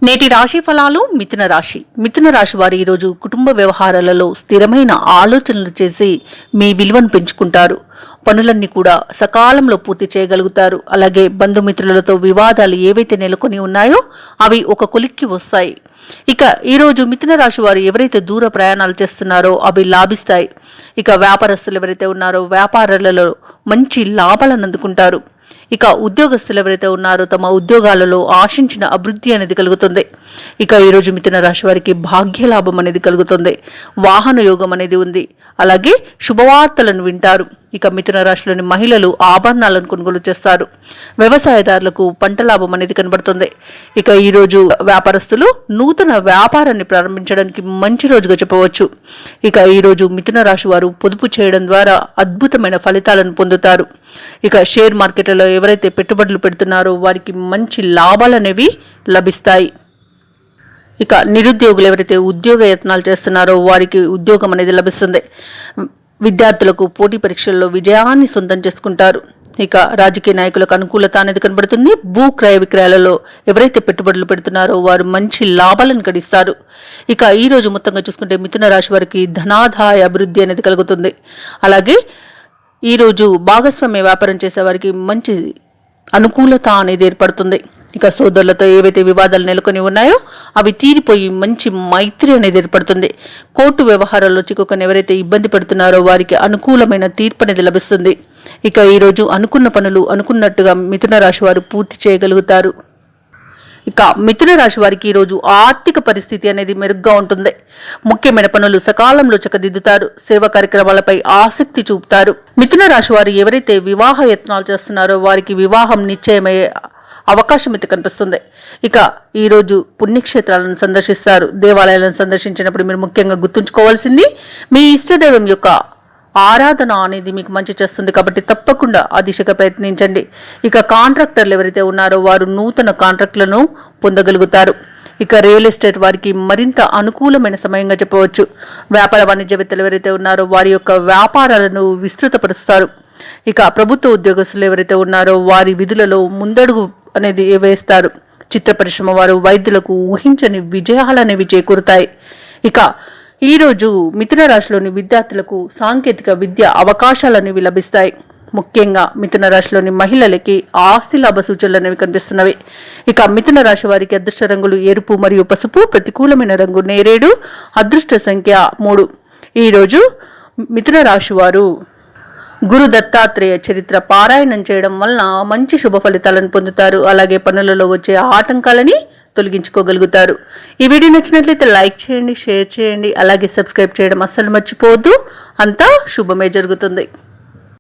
నేటి రాశి ఫలాలు మిథున రాశి వారు ఈరోజు కుటుంబ వ్యవహారాలలో స్థిరమైన ఆలోచనలు చేసి మీ విలువను పెంచుకుంటారు. పనులన్నీ కూడా సకాలంలో పూర్తి చేయగలుగుతారు. అలాగే బంధుమిత్రులతో వివాదాలు ఏవైతే నెలకొని ఉన్నాయో అవి ఒక కొలిక్కి వస్తాయి. ఇక ఈరోజు మిథున రాశి వారు ఎవరైతే దూర ప్రయాణాలు చేస్తున్నారో అవి లాభిస్తాయి. ఇక వ్యాపారస్తులు ఎవరైతే ఉన్నారో వ్యాపారాలలో మంచి లాభాలను అందుకుంటారు. ఇక ఉద్యోగస్తులు ఎవరైతే ఉన్నారో తమ ఉద్యోగాలలో ఆశించిన అభివృద్ధి అనేది కలుగుతుంది. ఇక ఈరోజు మిథున రాశి వారికి భాగ్యలాభం అనేది కలుగుతుంది. వాహన యోగం అనేది ఉంది. అలాగే శుభవార్తలను వింటారు. ఇక మిథున రాశిలోని మహిళలు ఆభరణాలను కొనుగోలు చేస్తారు. వ్యవసాయదారులకు పంట లాభం అనేది కనబడుతుంది. ఇక ఈరోజు వ్యాపారస్తులు నూతన వ్యాపారాన్ని ప్రారంభించడానికి మంచి రోజుగా చెప్పవచ్చు. ఇక ఈరోజు మిథున రాశి వారు పొదుపు చేయడం ద్వారా అద్భుతమైన ఫలితాలను పొందుతారు. ఇక షేర్ మార్కెట్లలో ఎవరైతే పెట్టుబడులు పెడుతున్నారో వారికి మంచి లాభాలు అనేవి లభిస్తాయి. ఇక నిరుద్యోగులు ఎవరైతే ఉద్యోగ యత్నాలు చేస్తున్నారో వారికి ఉద్యోగం అనేది లభిస్తుంది. విద్యార్థులకు పోటీ పరీక్షల్లో విజయాన్ని సొంతం చేసుకుంటారు. ఇక రాజకీయ నాయకులకు అనుకూలత అనేది కనబడుతుంది. భూ క్రయ విక్రయాలలో ఎవరైతే పెట్టుబడులు పెడుతున్నారో వారు మంచి లాభాలను గడిస్తారు. ఇక ఈ రోజు మొత్తంగా చూసుకుంటే మిథున రాశి వారికి ధనాదాయ అభివృద్ధి అనేది కలుగుతుంది. అలాగే ఈరోజు భాగస్వామ్య వ్యాపారం చేసే వారికి మంచి అనుకూలత అనేది ఏర్పడుతుంది. ఇక సోదరులతో ఏవైతే వివాదాలు నెలకొని ఉన్నాయో అవి తీరిపోయి మంచి మైత్రి అనేది ఏర్పడుతుంది. కోర్టు వ్యవహారాల్లో చిక్కుకొని ఎవరైతే ఇబ్బంది పడుతున్నారో వారికి అనుకూలమైన తీర్పు అనేది లభిస్తుంది. ఇక ఈరోజు అనుకున్న పనులు అనుకున్నట్టుగా మిథున రాశి వారు పూర్తి చేయగలుగుతారు. ఇక మిథున రాశి వారికి ఈరోజు ఆర్థిక పరిస్థితి అనేది మెరుగ్గా ఉంటుంది. ముఖ్యమైన పనులు సకాలంలో చక్కదిద్దుతారు. సేవా కార్యక్రమాలపై ఆసక్తి చూపుతారు. మిథున రాశి వారు ఎవరైతే వివాహ యత్నాలు చేస్తున్నారో వారికి వివాహం నిశ్చయమయ్యే అవకాశం అయితే కనిపిస్తుంది. ఇక ఈరోజు పుణ్యక్షేత్రాలను సందర్శిస్తారు. దేవాలయాలను సందర్శించినప్పుడు మీరు ముఖ్యంగా గుర్తుంచుకోవాల్సింది మీ ఇష్టదైవం యొక్క ఆరాధన అనేది మీకు మంచి చేస్తుంది. కాబట్టి తప్పకుండా ఆ దిశగా ప్రయత్నించండి. ఇక కాంట్రాక్టర్లు ఎవరైతే ఉన్నారో వారు నూతన కాంట్రాక్టులను పొందగలుగుతారు. ఇక రియల్ ఎస్టేట్ వారికి మరింత అనుకూలమైన సమయంగా చెప్పవచ్చు. వ్యాపార వాణిజ్యవేత్తలు ఎవరైతే ఉన్నారో వారి యొక్క వ్యాపారాలను విస్తృతపరుస్తారు. ఇక ప్రభుత్వ ఉద్యోగస్తులు ఎవరైతే ఉన్నారో వారి విధులలో ముందడుగు అనేది వేస్తారు. చిత్ర పరిశ్రమ వారు వైద్యులకు ఊహించని విజయాలనేవి చేకూరుతాయి. ఇక ఈరోజు మిథున రాశిలోని విద్యార్థులకు సాంకేతిక విద్య అవకాశాలనేవి లభిస్తాయి. ముఖ్యంగా మిథున రాశిలోని మహిళలకి ఆస్తి లాభ సూచనలు అనేవి కనిపిస్తున్నవి. ఇక మిథున రాశి వారికి అదృష్ట రంగులు ఎరుపు మరియు పసుపు, ప్రతికూలమైన రంగు నేరేడు, అదృష్ట సంఖ్య 3. ఈరోజు మిథున రాశి వారు గురు దత్తాత్రేయ చరిత్ర పారాయణం చేయడం వలన మంచి శుభ ఫలితాలను పొందుతారు. అలాగే పనులలో వచ్చే ఆటంకాలని తొలగించుకోగలుగుతారు. ఈ వీడియో నచ్చినట్లయితే లైక్ చేయండి, షేర్ చేయండి, అలాగే సబ్స్క్రైబ్ చేయడం అస్సలు మర్చిపోవద్దు. అంతా శుభమే జరుగుతుంది.